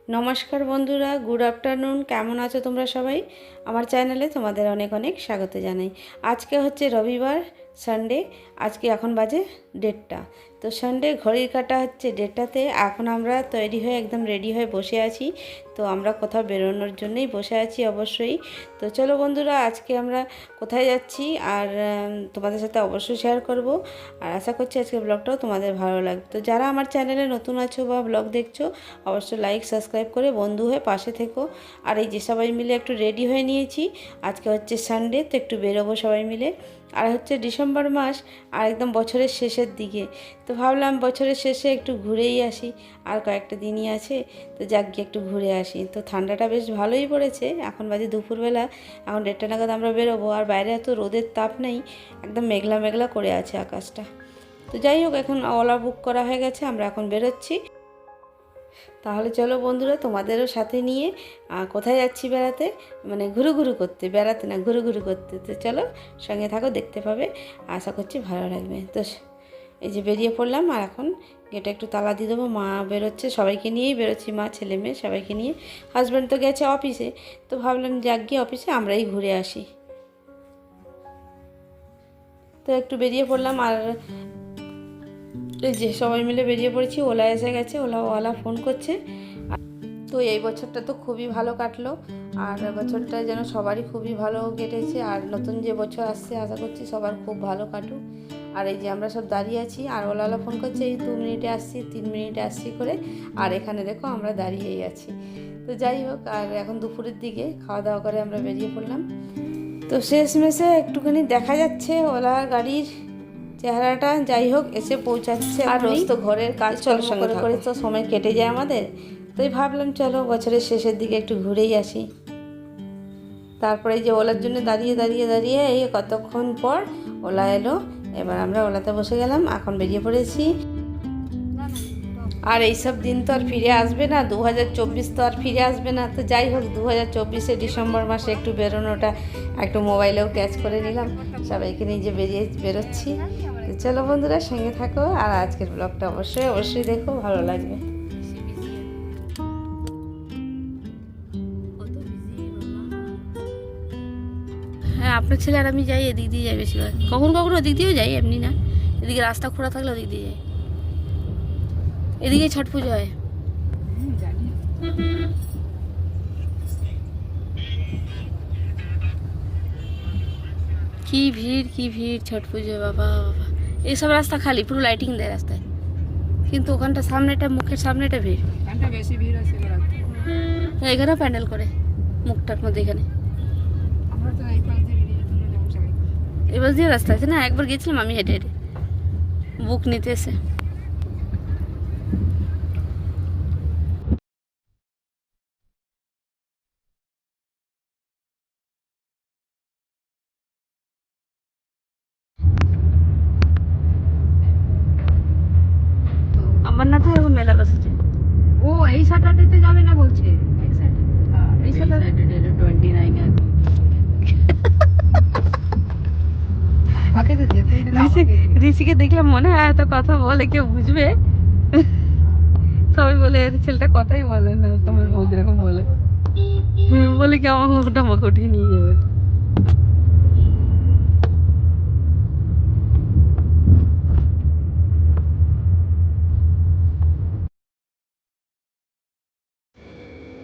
নমস্কার বন্ধুরা, good afternoon. কেমন আছো তোমরা সবাই? আমার চ্যানেলে তোমাদের অনেক অনেক স্বাগত জানাই। আজকে হচ্ছে রবিবার, সানডে। আজকে এখন বাজে 1:30। তো সানডে ঘড়ির কাঁটা হচ্ছে 1:30-তে। এখন আমরা তৈরি হয়ে একদম রেডি হয়ে বসে আছি। তো আমরা কোথাও বেরোনোর জন্যই বসে আছি অবশ্যই। তো চলো বন্ধুরা, আজকে আমরা কোথায় যাচ্ছি আর তোমাদের সাথে অবশ্যই শেয়ার করব। আর আশা করছি আজকে ব্লগটাও তোমাদের ভালো লাগবে। তো যারা আমার চ্যানেলে নতুন আছো বা ব্লগ দেখছো, অবশ্যই লাইক সাবস্ক্রাইব করে বন্ধু হয়ে পাশে থেকো। আর এই যে সবাই মিলে একটু রেডি হয়ে নিয়েছি, আজকে হচ্ছে সানডে, তো একটু বেরোবো সবাই মিলে। আর হচ্ছে ডিসেম্বর মাস, আর একদম বছরের শেষের দিকে। তো ভাবলাম বছরের শেষে একটু ঘুরেই আসি, আর কয়েকটা দিনই আছে, তো যাক গিয়ে একটু ঘুরে আসি। তো ঠান্ডাটা বেশ ভালোই পড়েছে, এখন বাজে দুপুরবেলা, এখন 1:30 নাগাদ আমরা বেরোবো। আর বাইরে এত রোদের তাপ নেই, একদম মেঘলা মেঘলা করে আছে আকাশটা। তো যাই হোক, এখন ওলা বুক করা হয়ে গেছে, আমরা এখন বেরোচ্ছি। তাহলে চলো বন্ধুরা, তোমাদেরও সাথে নিয়ে কোথায় যাচ্ছি বেড়াতে, মানে ঘুরু ঘুরু করতে, বেড়াতে না, ঘুরু ঘুরু করতে। তো চলো সঙ্গে থাকো, দেখতে পাবে, আশা করছি ভালো লাগবে। তো এই যে বেরিয়ে পড়লাম, আর এখন গেটে একটু তালা দিয়ে দেবো। মা বেরোচ্ছে, সবাইকে নিয়েই বেরোচ্ছি, মা ছেলে মেয়ে সবাইকে নিয়ে। হাজব্যান্ড তো গেছে অফিসে, তো ভাবলাম যাক গিয়ে অফিসে আমরাই ঘুরে আসি। তো একটু বেরিয়ে পড়লাম, আর এই যে সবাই মিলে বেরিয়ে পড়েছি। ওলা এসে গেছে, ওলা ফোন করছে। তো এই বছরটা তো খুবই ভালো কাটলো, আর বছরটা যেন সবারই খুবই ভালো কেটেছে। আর নতুন যে বছর আসছে, আশা করছি সবার খুব ভালো কাটুক। আর এই যে আমরা সব দাঁড়িয়ে আছি, আর ওলা ফোন করছে, এই 2 মিনিটে আসছি, 3 মিনিটে আসছি করে। আর এখানে দেখো আমরা দাঁড়িয়েই আছি। তো যাই হোক, আর এখন দুপুরের দিকে খাওয়া দাওয়া করে আমরা বেরিয়ে পড়লাম। তো শেষমেশে একটুখানি দেখা যাচ্ছে ওলা গাড়ির চেহারাটা। যাই হোক, এসে পৌঁছাচ্ছে। আর রোজ তো ঘরের কাজ চলার সঙ্গে করে তো সময় কেটে যায় আমাদের। তাই ভাবলাম চলো বছরের শেষের দিকে একটু ঘুরেই আসি। তারপরে যে ওলার জন্য দাঁড়িয়ে দাঁড়িয়ে দাঁড়িয়ে এই কতক্ষণ পর ওলা এলো। এবার আমরা ওলাতে বসে গেলাম, এখন বেরিয়ে পড়েছি। আর এইসব দিন তো আর ফিরে আসবে না, 2024 তো আর ফিরে আসবে না। তো যাই হোক, 2024-এ ডিসেম্বর মাসে একটু বেরোনোটা একটু মোবাইলেও ক্যাচ করে নিলাম, সবাইকে নিয়ে যে বেরোচ্ছি। তো চলো বন্ধুরা, সঙ্গে থাকো, আর আজকের ব্লগটা অবশ্যই অবশ্যই দেখো, ভালো লাগবে। হ্যাঁ, আপনার ছেলে আর আমি যাই, এদিক দিয়ে যাই বেশিরভাগ। কখনো কখনো ওদিক দিয়েও যাই, এমনি না। এদিকে রাস্তা খোলা থাকলে ওদিক দিয়ে যাই। এদিকে ছট পুজো হয়। কি ভিড়, কি ভিড় ছট পুজো, বাবা বাবা। এইসব রাস্তা খালি, পুরো লাইটিং দেয় রাস্তায়, কিন্তু ওখানটা সামনেটা, মুখের সামনেটা ভিড়, বেশি ভিড় আছে। এখানেও প্যান্ডেল করে মুখটার মধ্যে। এখানে এবার দিয়ে রাস্তা আছে না, একবার গেছিলাম আমি হেঁটে হেঁটে, বুক নিতে এসে। অমরনাথে এখন মেলা বসেছে। ও এই স্যাটারডেতে যাবে না বলছে। এই স্যাটারডে 29 আছে। আমাকে তো যেতেই দিলে ঋষিকে দেখলাম, মনে হয় এত কথা বলে কেউ বুঝবে। সবাই বলে এর ছেলেটা কথাই বলে না, তোমার বৌদি এরকম বলে। বলে কি আমার মুখটা মুখ উঠিয়ে নিয়ে যাবে।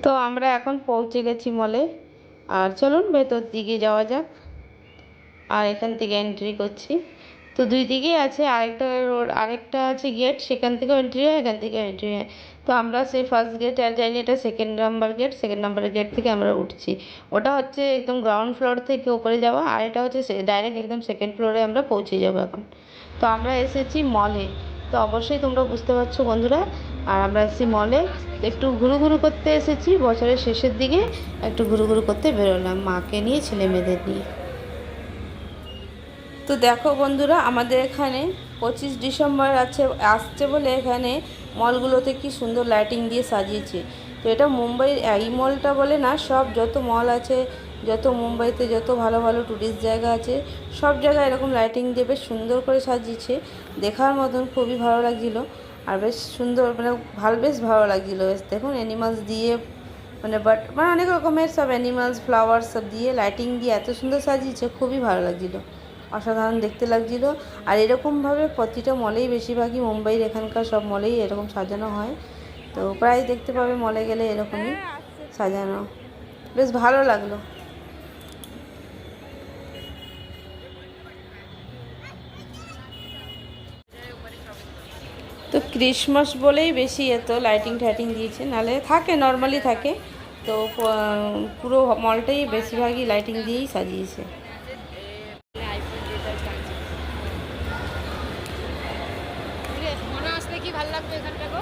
তো আমরা এখন পৌঁছে গেছি মলে, আর চলুন ভেতর দিকে যাওয়া যাক। আর এখান থেকে এন্ট্রি করছি। তো দুই দিকেই আছে, আরেকটা রোড, আরেকটা আছে গেট, সেখান থেকেও এন্ট্রি হয়, এখান থেকে এন্ট্রি হয়। তো আমরা সেই ফার্স্ট গেট আর যাইনি, এটা সেকেন্ড নাম্বার গেট, সেকেন্ড নাম্বারের গেট থেকে আমরা উঠছি। ওটা হচ্ছে একদম গ্রাউন্ড ফ্লোর থেকে উপরে যাওয়া, আর এটা হচ্ছে ডাইরেক্ট একদম সেকেন্ড ফ্লোরে আমরা পৌঁছে যাবো এখন। তো আমরা এসেছি মলে, তো অবশ্যই তোমরা বুঝতে পারছো বন্ধুরা। আর আমরা এসেছি মলে, একটু ঘুরু ঘুরু করতে এসেছি, বছরের শেষের দিকে একটু ঘুরু ঘুরু করতে বেরোলাম মাকে নিয়ে, ছেলে মেয়েদের নিয়ে। তো দেখো বন্ধুরা, আমাদের এখানে 25 ডিসেম্বর আসছে বলে এখানে মলগুলোতে কি সুন্দর লাইটিং দিয়ে সাজিয়েছে। তো এটা মুম্বাইয়ের এই মলটা বলে না, সব যত মল আছে, যত মুম্বাইতে যত ভালো ভালো ট্যুরিস্ট জায়গা আছে, সব জায়গায় এরকম লাইটিং দিয়ে বেশ সুন্দর করে সাজিয়েছে, দেখার মতন খুবই ভালো লাগছিলো। আর বেশ সুন্দর, মানে বেশ ভালো লাগছিলো। বেশ দেখুন অ্যানিমালস দিয়ে, মানে অনেক রকমের সব অ্যানিমালস, ফ্লাওয়ার সব দিয়ে, লাইটিং দিয়ে এত সুন্দর সাজিয়েছে, খুবই ভালো লাগছিলো, অসাধারণ দেখতে লাগছিলো। আর এরকমভাবে প্রতিটা মলেই, বেশিরভাগই মুম্বাইয়ের এখানকার সব মলেই এরকম সাজানো হয়। তো প্রায় দেখতে পাবে মলে গেলে এরকমই সাজানো, বেশ ভালো লাগলো। তো ক্রিসমাস বলেই বেশি এত লাইটিং টাইটিং দিয়েছে, নাহলে থাকে, নর্মালি থাকে। তো পুরো মলটাই বেশিরভাগই লাইটিং দিয়েই সাজিয়েছে। মনে আসলে কি ভালো লাগবে এখানটা গো?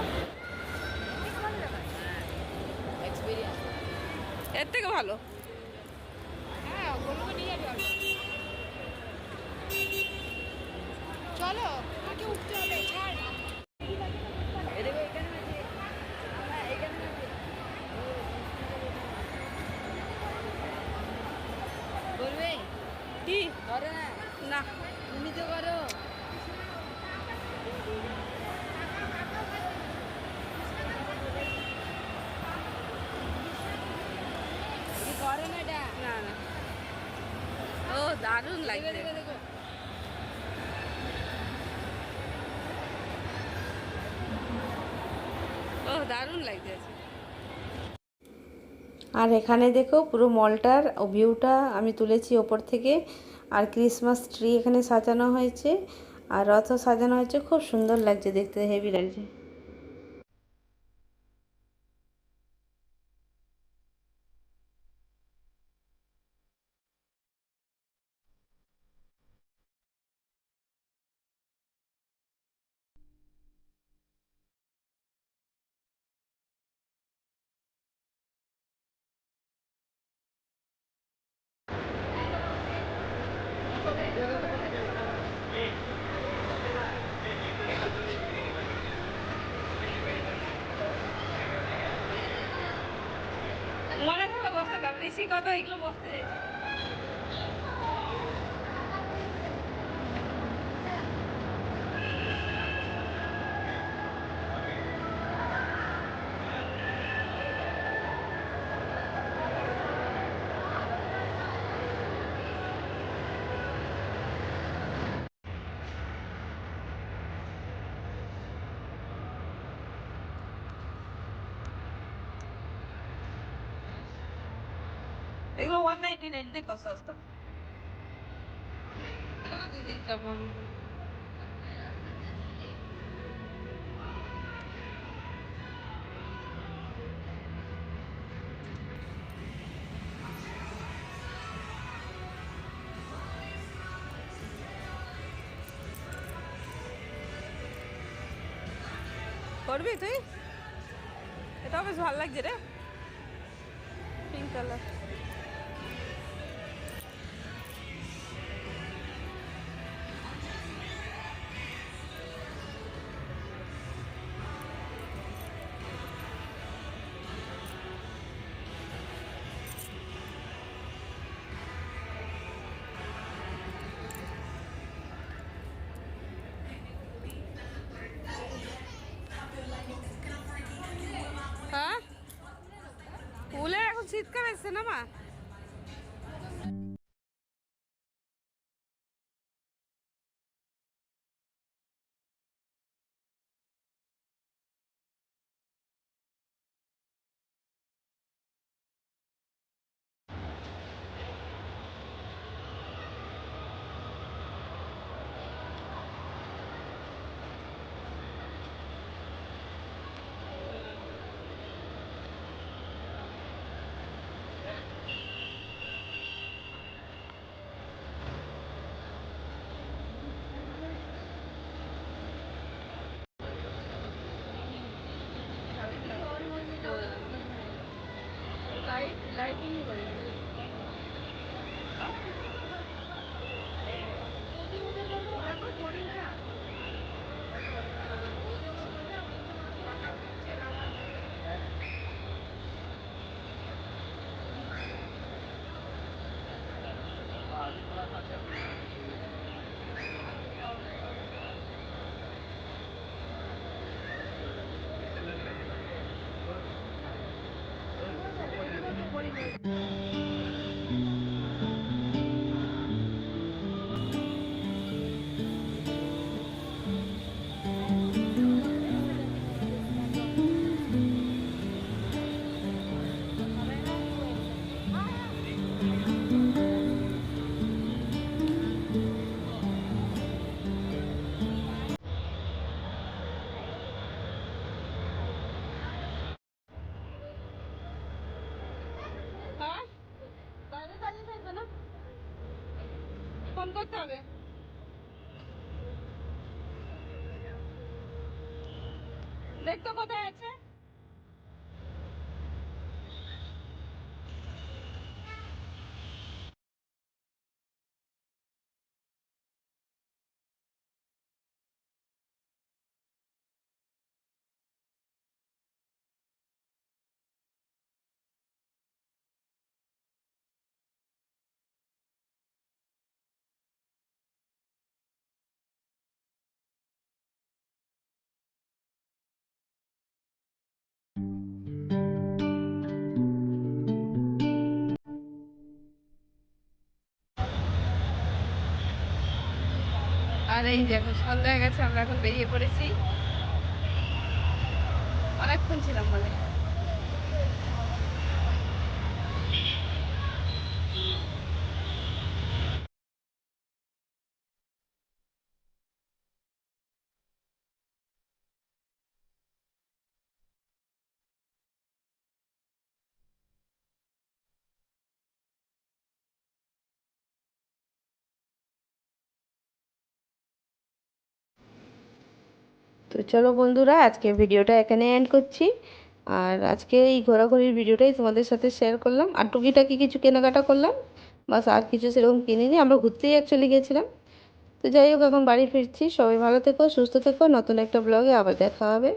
এক্সপিরিয়েন্স এর থেকে ভালো। হ্যাঁ, বলবো নিয়ে যাবে। চলো আগে উঠতে হবে, ছাড়। বলবে কি করো না, না, তুমি তো করো। তুমি করো না এটা। না না, ও দারুণ লাগছে, দেখো, দেখো। ও দারুণ লাগছে। আর এখানে দেখো পুরো মলটার ভিউটা আমি তুলেছি ওপর থেকে। আর ক্রিসমাস ট্রি এখানে সাজানো হয়েছে, আর রথও সাজানো হয়েছে, খুব সুন্দর লাগছে দেখতে, হেভি লাগছে। মনে থাকলে বসতে পারবে, বেশি কথা এগুলো বসতে এগুলো 199 দেখো সস্তা। করবি তুই? এটাও বেশ ভালো লাগছে রে, পিঙ্ক কালার। হ্যাঁ, ফুলের এখন শীতকাল এসছে না মা। লাইটিং করে ফোন করতে হবে। দেখতো কোথায় আছে। আর এই দেখো সন্ধ্যা হয়ে গেছে, আমরা এখন বেরিয়ে পড়েছি। অনেকক্ষণ ছিলাম বলে। তো চলো বন্ধুরা, আজকে ভিডিওটা এখানে এন্ড করছি। আর আজকে এই ঘোরাঘুরির ভিডিওটাই তোমাদের সাথে শেয়ার করলাম। আর টুকিটাকি কিছু কেনাকাটা করলাম, বাস আর কিছু সেরকম কিনিনি, আমরা ঘুরতেই অ্যাকচুয়ালি গেছিলাম। তো যাই হোক, এখন বাড়ি ফিরছি। সবাই ভালো থেকো, সুস্থ থেকো। নতুন একটা ব্লগে আবার দেখা হবে।